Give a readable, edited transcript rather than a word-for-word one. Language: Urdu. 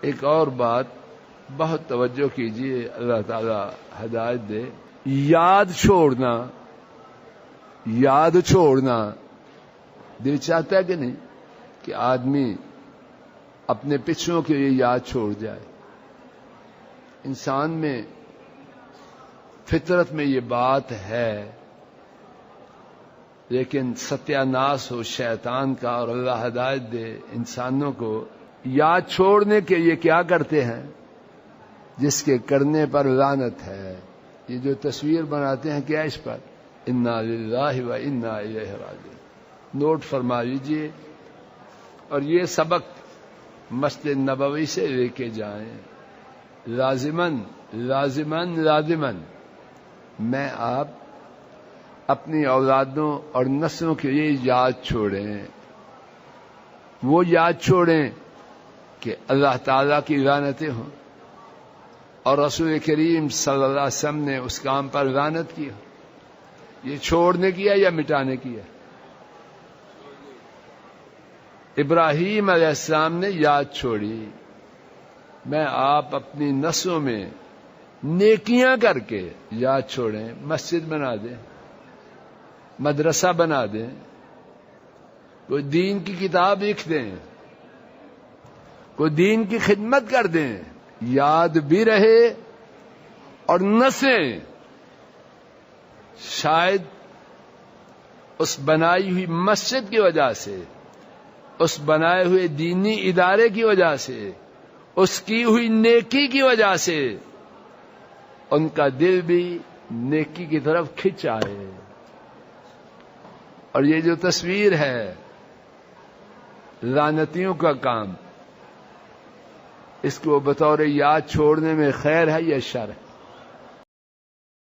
ایک اور بات بہت توجہ کیجیے، اللہ تعالی ہدایت دے. یاد چھوڑنا دل چاہتا ہے کہ نہیں کہ آدمی اپنے پچھلوں کے لیے یاد چھوڑ جائے. انسان میں فطرت میں یہ بات ہے، لیکن ستیہ ناس ہو شیطان کا، اور اللہ ہدایت دے انسانوں کو. یاد چھوڑنے کے یہ کیا کرتے ہیں جس کے کرنے پر لعنت ہے. یہ جو تصویر بناتے ہیں کیا اس پر انا للہ و انا الیہ راجعون. نوٹ فرما لیجیے اور یہ سبق مسجد نبوی سے لے کے جائیں. لازماً میں آپ اپنی اولادوں اور نسلوں کے لیے یاد چھوڑیں. وہ یاد چھوڑیں کہ اللہ تعالیٰ کی لعنتیں ہوں اور رسول کریم صلی اللہ علیہ وسلم نے اس کام پر لعنت کی. یہ چھوڑنے کی ہے یا مٹانے کی ہے؟ ابراہیم علیہ السلام نے یاد چھوڑی. میں آپ اپنی نسلوں میں نیکیاں کر کے یاد چھوڑیں. مسجد بنا دیں، مدرسہ بنا دیں، کوئی دین کی کتاب لکھ دیں، کوئی دین کی خدمت کر دیں. یاد بھی رہے اور نسلیں شاید اس بنائی ہوئی مسجد کی وجہ سے، اس بنائے ہوئے دینی ادارے کی وجہ سے، اس کی ہوئی نیکی کی وجہ سے ان کا دل بھی نیکی کی طرف کھنچ آئے. اور یہ جو تصویر ہے لعنتیوں کا کام، اس کو بطور یاد چھوڑنے میں خیر ہے یا شر ہے؟